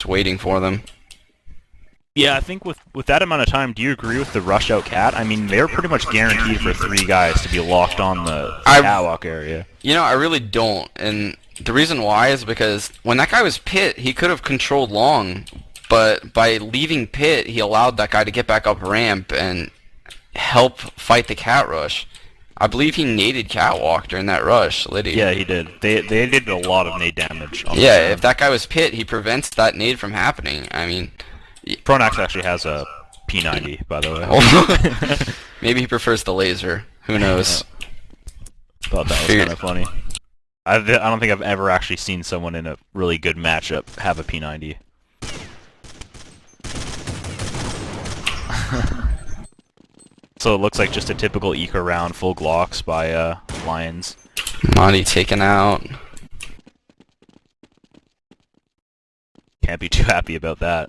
Just waiting for them. Yeah, I think with that amount of time, do you agree with the rush out cat? I mean, they're pretty much guaranteed for 3 guys to be locked on the catwalk area. You know, I really don't, and the reason why is because when that guy was pit, he could have controlled long, but by leaving pit, he allowed that guy to get back up ramp and help fight the cat rush. I believe he naded catwalk during that rush, Liddy. Yeah, he did. They did a lot of nade damage. Yeah, if that guy was pit, he prevents that nade from happening. I mean... Pronax actually has a P90, by the way. Maybe he prefers the laser. Who knows? Yeah. Thought that was kind of funny. I don't think I've ever actually seen someone in a really good matchup have a P90. So it looks like just a typical eco round, full Glocks by Lions. Monty taken out. Can't be too happy about that.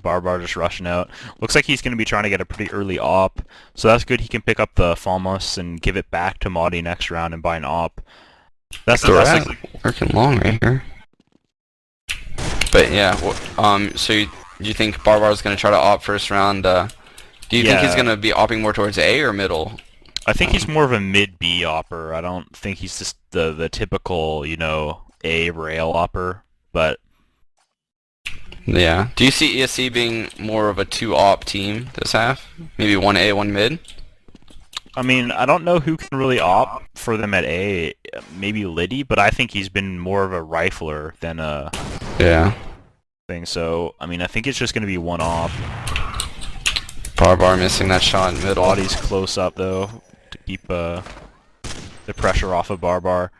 Barbar just rushing out. Looks like he's going to be trying to get a pretty early op, so that's good. He can pick up the Falmus and give it back to Maudie next round and buy an op. That's the best. Working long right here. But yeah, so you think Barbar's going to try to op first round? Do you think he's going to be opping more towards A or middle? I think he's more of a mid-B opper. I don't think he's just the typical, you know, A rail opper, but... Yeah. Do you see ESC being more of a 2-op team this half? Maybe 1 A, 1 mid? I mean, I don't know who can really op for them at A. Maybe Liddy, but I think he's been more of a rifler than a... Yeah. Thing. So, I mean, I think it's just going to be 1 op. Barbar missing that shot in middle. Body's close up, though, to keep the pressure off of Barbar.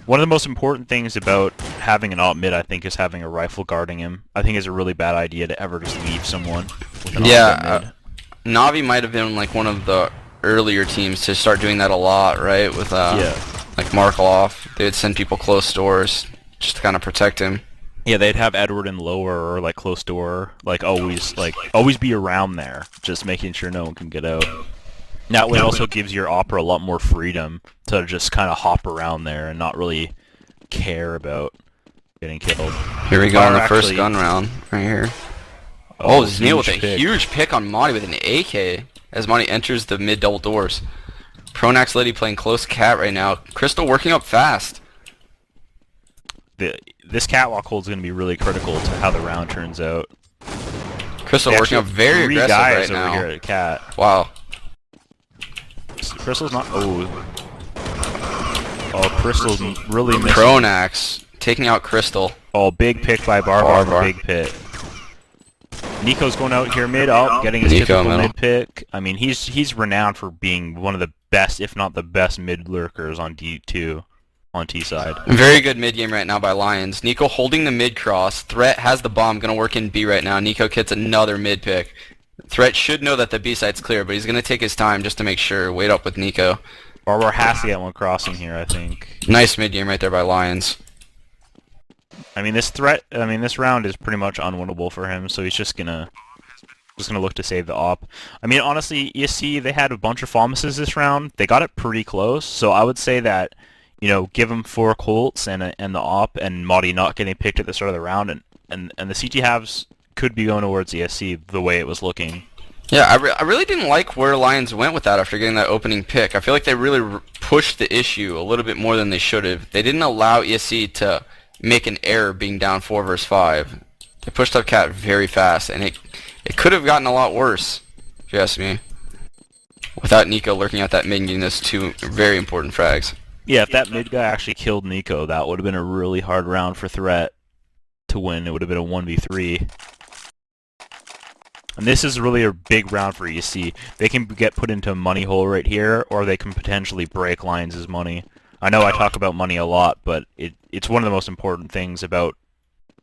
One of the most important things about having an op mid, I think, is having a rifle guarding him. I think it's a really bad idea to ever just leave someone with an op mid. Navi might have been like one of the earlier teams to start doing that a lot, right? With like Markloff, they would send people close doors just to kind of protect him. Yeah, they'd have Edward in lower or like close door, like always be around there, just making sure no one can get out. That way, it also gives your opera a lot more freedom to just kind of hop around there and not really care about getting killed. Here we go on the first gun round, right here. Oh, Neil with a huge pick on Monty with an AK as Monty enters the mid double doors. Pronax Liddy playing close cat right now. Crystal working up fast. This catwalk hold is going to be really critical to how the round turns out. Crystal working up very aggressive right now. 3 guys over here at cat. Wow. Crystal's not... Oh, Crystal's really missing. Pronax taking out Crystal. Oh, big pick by Barbar. Big pick. Nico's going out here mid. Oh, getting his typical mid pick. I mean, he's renowned for being one of the best, if not the best, mid lurkers on D2. On T side. Very good mid game right now by Lions. Nico holding the mid cross. Threat has the bomb, gonna work in B right now. Nico gets another mid pick. Threat should know that the B site's clear, but he's gonna take his time just to make sure. Wait up with Nico. Barbar has to get one crossing here, I think. Nice mid game right there by Lions. I mean, this round is pretty much unwinnable for him, so he's just gonna look to save the op. I mean, honestly, ESC, they had a bunch of Falmuses this round. They got it pretty close, so I would say that, you know, give him 4 Colts and the op, and Maudie not getting picked at the start of the round, and the CT halves could be going towards ESC the way it was looking. Yeah, I really didn't like where Lions went with that after getting that opening pick. I feel like they really pushed the issue a little bit more than they should have. They didn't allow ESC to make an error being down 4 versus 5. They pushed up cat very fast, and it could have gotten a lot worse, if you ask me, without Nico lurking at that mid and getting those 2 very important frags. Yeah, if that mid guy actually killed Nico, that would have been a really hard round for Threat to win. It would have been a 1v3. And this is really a big round for ESC. They can get put into a money hole right here, or they can potentially break Lions' money. I know I talk about money a lot, but it's one of the most important things about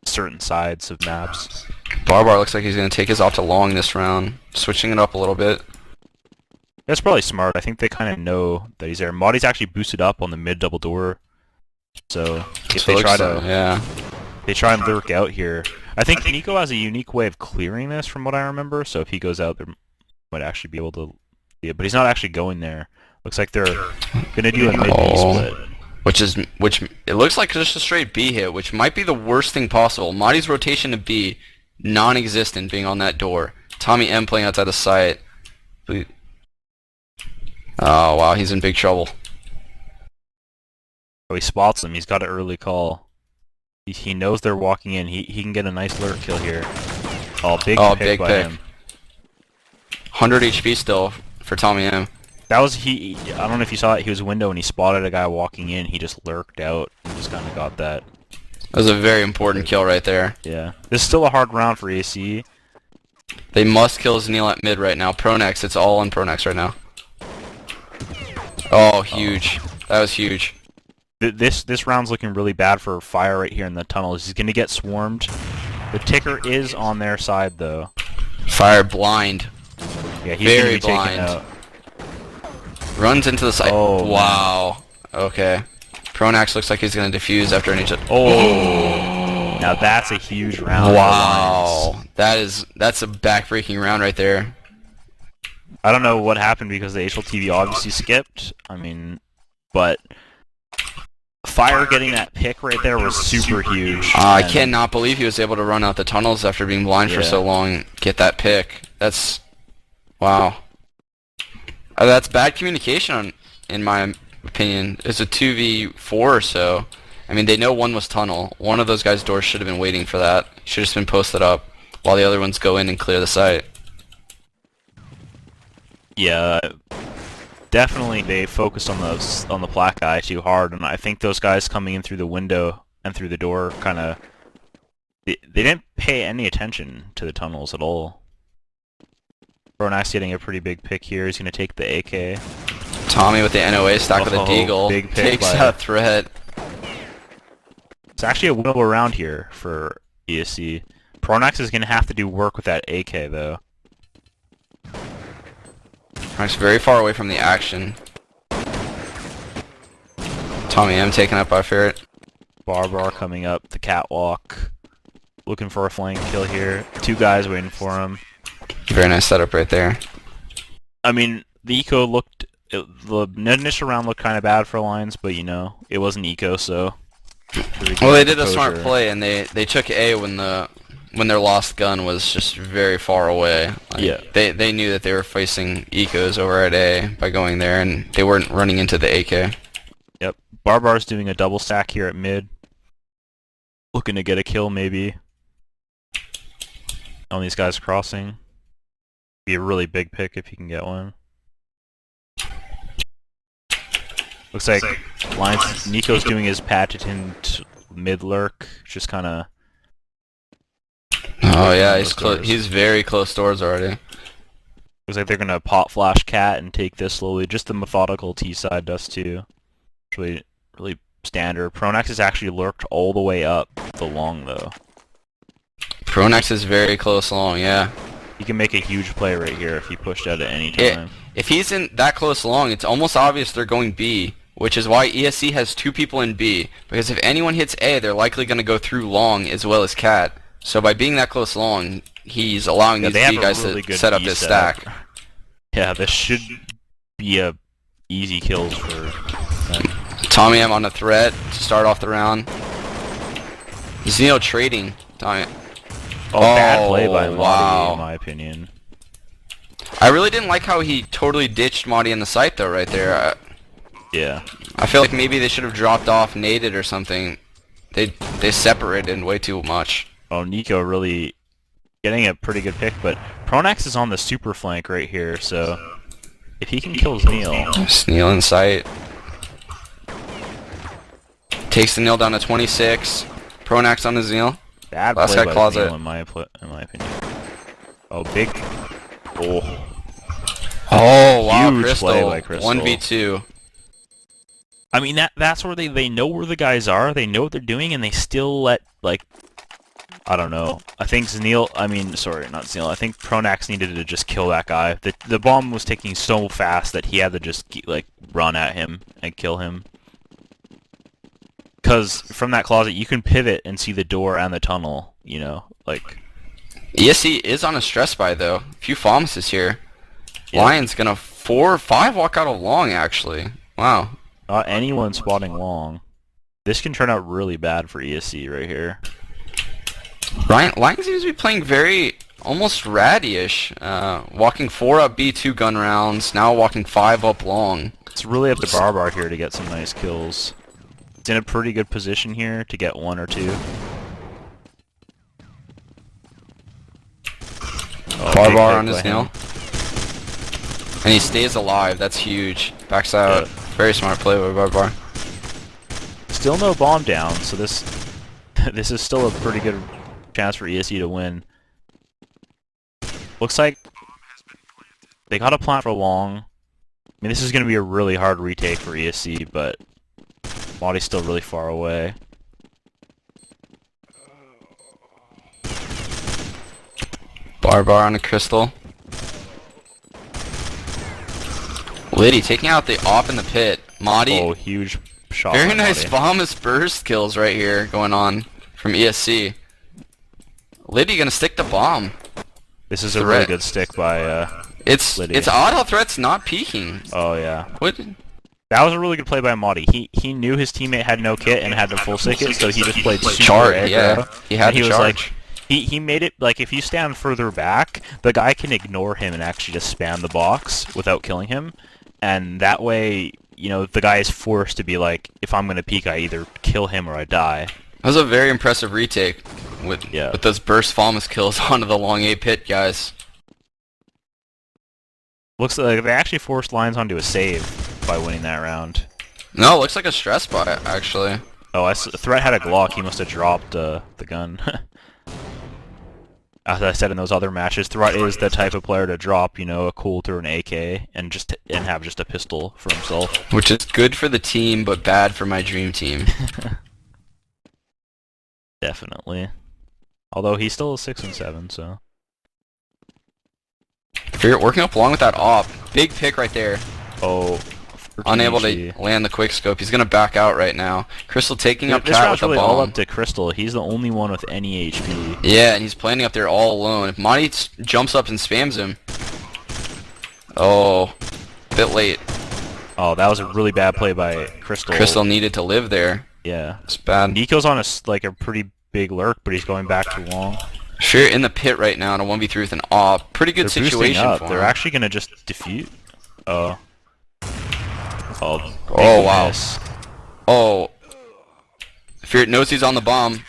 certain sides of maps. Barbar looks like he's going to take his off to long this round, switching it up a little bit. That's probably smart. I think they kind of know that he's there. Maudie's actually boosted up on the mid double door, so if they try and lurk out here, I think Nico has a unique way of clearing this, from what I remember. So if he goes out, there might actually be able to. Yeah, but he's not actually going there. Looks like they're gonna do a mid B split. which it looks like just a straight B hit, which might be the worst thing possible. Madi's rotation to B, non-existent, being on that door. Tommy M playing outside the site. Oh wow, he's in big trouble. Oh, he spots them. He's got an early call. He knows they're walking in. He can get a nice lurk kill here. Oh, big pick by him. 100 HP still for Tommy M. That was I don't know if you saw it. He was window and he spotted a guy walking in. He just lurked out and just kind of got that. That was a very important kill right there. Yeah. This is still a hard round for AC. They must kill Zneal at mid right now. Pronex, it's all on Pronex right now. Oh, huge. That was huge. This round's looking really bad for Fire right here in the tunnels. He's gonna get swarmed. The ticker is on their side though. Fire blind. Yeah, he's very gonna be blind. taken out. Runs into the site. Oh, wow. Man. Okay. Pronax looks like he's gonna defuse after any. Oh. Now that's a huge round. Wow. That's a backbreaking round right there. I don't know what happened because the HLTV obviously skipped. I mean, but Fire getting that pick right there was super huge. I cannot believe he was able to run out the tunnels after being blind for so long. Get that pick. That's wow. That's bad communication, in my opinion. It's a 2v4 or so. I mean, they know one was tunnel. One of those guys' doors should have been waiting for that. Should have just been posted up while the other ones go in and clear the site. Yeah, definitely they focused on the black guy too hard, and I think those guys coming in through the window and through the door kind of they didn't pay any attention to the tunnels at all. Bronax getting a pretty big pick here. He's going to take the AK. Tommy with the NOA stack with a deagle. Big pick takes that threat. It's actually a winnable round here for ESC. Pronax is going to have to do work with that AK though. Pronax very far away from the action. Tommy M taken up by Ferret. Barbar coming up the catwalk. Looking for a flank kill here. Two guys waiting for him. Very nice setup right there. I mean, the eco looked... the initial round looked kind of bad for Lions, but you know, it wasn't eco, so... Well, they did a smart play, and they took A when their lost gun was just very far away. Like, yeah. They knew that they were facing ecos over at A by going there, and they weren't running into the AK. Yep. Barbar's doing a double stack here at mid. Looking to get a kill, maybe. On these guys crossing. Be a really big pick if you can get one. Looks like Lions Nico's doing his patented mid lurk, just kind of. Oh yeah, he's very close doors already. Looks like they're gonna pop flash cat and take this slowly. Just the methodical T side does too. Really, really standard. Pronax is actually lurked all the way up the long though. Pronax is very close long, yeah. He can make a huge play right here if he pushed out at any time. If he's in that close long, it's almost obvious they're going B, which is why ESC has two people in B, because if anyone hits A, they're likely going to go through long as well as cat. So by being that close long, he's allowing these B guys to set up this stack. Yeah, this should be a easy kills for them. Tommy M on a threat to start off the round. Zeno trading. Tommy. Oh, bad play by Madi, wow. in my opinion. I really didn't like how he totally ditched Madi in the site though right there. Yeah. I feel like maybe they should have dropped off, naded or something. They separated way too much. Oh, Nico really getting a pretty good pick, but Pronax is on the super flank right here, so if he can kill Zneal. Zneal in sight. Takes the Zneal down to 26. Pronax on the Zneal. Bad Last play guy by closet. Zneal in my opinion. Oh, big. Oh. Oh wow, Huge Crystal. play by Crystal. 1v2. I mean that's where they know where the guys are, they know what they're doing, and they still let, like, I don't know. I think Zneal, sorry, not Zneal, I think Pronax needed to just kill that guy. The bomb was ticking so fast that he had to just like run at him and kill him. Because from that closet you can pivot and see the door and the tunnel, you know, like. ESC is on a stress buy though. A few pharmacists here. Yeah. Lion's gonna 4 or 5 walk out of long actually. Wow. Not anyone spotting long. This can turn out really bad for ESC right here. Lion seems to be playing very almost ratty-ish. Walking 4 up B, 2 gun rounds, now walking 5 up long. It's really up to Barbar here to get some nice kills. It's in a pretty good position here to get 1 or 2. Oh, Barbar on his nail. And he stays alive, that's huge. Backs out. Yeah. Very smart play by Barbar. Still no bomb down, so this this is still a pretty good chance for ESC to win. Looks like they got a plant for long. I mean, this is going to be a really hard retake for ESC, but Maudie's still really far away. Barbar on a crystal. Liddy taking out the op in the pit. Maudie. Oh, huge shot. Very nice Maudie. Vomus burst kills right here going on from ESC. Liddy gonna stick the bomb. This is a really good stick by It's Liddy. it's odd how Threat's not peeking. Oh yeah. What? That was a really good play by Maudie. He knew his teammate had no kit and had to full stick it, so he just played super Charge, aggro. yeah. He had and to was charge. like, he made it like if you stand further back, the guy can ignore him and actually just spam the box without killing him, and that way, you know, the guy is forced to be like, if I'm gonna peek, I either kill him or I die. That was a very impressive retake with Yeah. with those burst Vomus kills onto the long A pit, guys. Looks like they actually forced Lions onto a save by winning that round. No, it looks like a stress bot actually. Oh, Threat had a Glock. He must have dropped the gun. As I said in those other matches, Threat is the type of player to drop, you know, a Colt or an AK and have just a pistol for himself. Which is good for the team, but bad for my dream team. Definitely. Although he's still a 6 and 7, so. If you're working up along with that op, big pick right there. Oh. Unable to land the quick scope. He's gonna back out right now. Crystal taking up This Cat round's with the really all bomb. up to Crystal. He's the only one with any HP. Yeah, and he's planning up there all alone. If Monty jumps up and spams him. Oh, bit late. Oh, that was a really bad play by Crystal. Crystal needed to live there. Yeah. It's bad. Nico's on a pretty big lurk, but he's going back too long. Fear in the pit right now in a 1v3 with an op. Pretty good They're situation boosting up. for They're him. actually gonna just defute. Oh. Oh, wow. Miss. Oh. Fear knows he's on the bomb.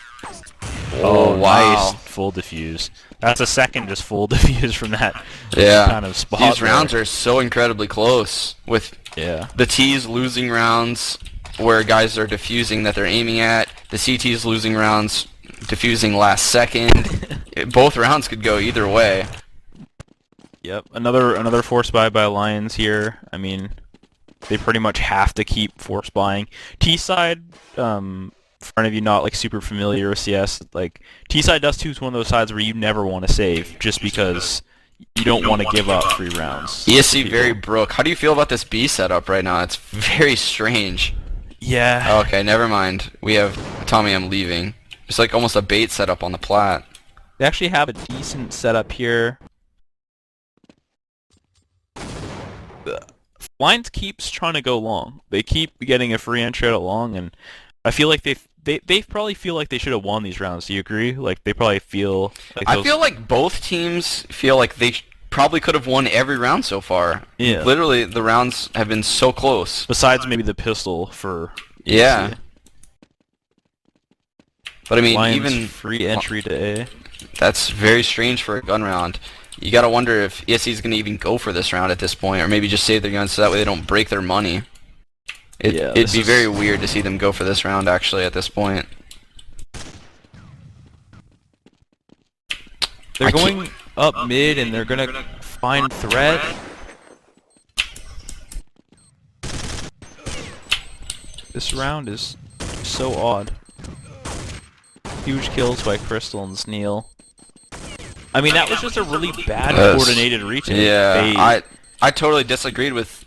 Oh, wow. nice. Full defuse. That's a second just full defuse from that Yeah. kind of spot. These there. rounds are so incredibly close with Yeah. the T's losing rounds where guys are defusing that they're aiming at. The CT's losing rounds, defusing last second. Both rounds could go either way. Yep. Another force buy by Lions here. I mean, they pretty much have to keep force buying. T side, for any of you not like super familiar with CS, like T side Dust 2 is one of those sides where you never want to save just because you don't want to give up 3 rounds. ESC very broke. How do you feel about this B setup right now? It's very strange. Yeah. Okay, never mind. We have Tommy, I'm leaving. It's like almost a bait setup on the plat. They actually have a decent setup here. Lions keeps trying to go long. They keep getting a free entry out of long, and I feel like they probably feel like they should have won these rounds. Do you agree? Like they probably feel like I feel like both teams feel like they probably could have won every round so far. Yeah. Literally, the rounds have been so close. besides maybe the pistol for Yeah. ESC. But I mean, Lions even free entry to A. that's very strange for a gun round. You gotta wonder if ESC is gonna even go for this round at this point, or maybe just save their guns so that way they don't break their money. Yeah, It'd be very weird to see them go for this round actually at this point. They're I can't- going up mid and they're gonna find Threat. This round is so odd. Huge kills by Crystal and Sneal. I mean, that was just a really bad Yes. coordinated retake. Yeah, I totally disagreed with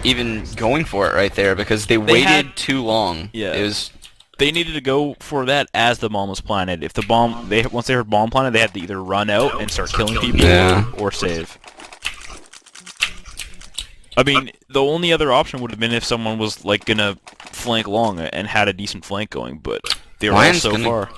even going for it right there because they waited had- too long. Yeah. It was They needed to go for that as the bomb was planted. If the bomb, once they heard bomb planted, they had to either run out and start killing people Yeah. or save. I mean, the only other option would have been if someone was like gonna flank long and had a decent flank going, but they were all Lions so gonna far.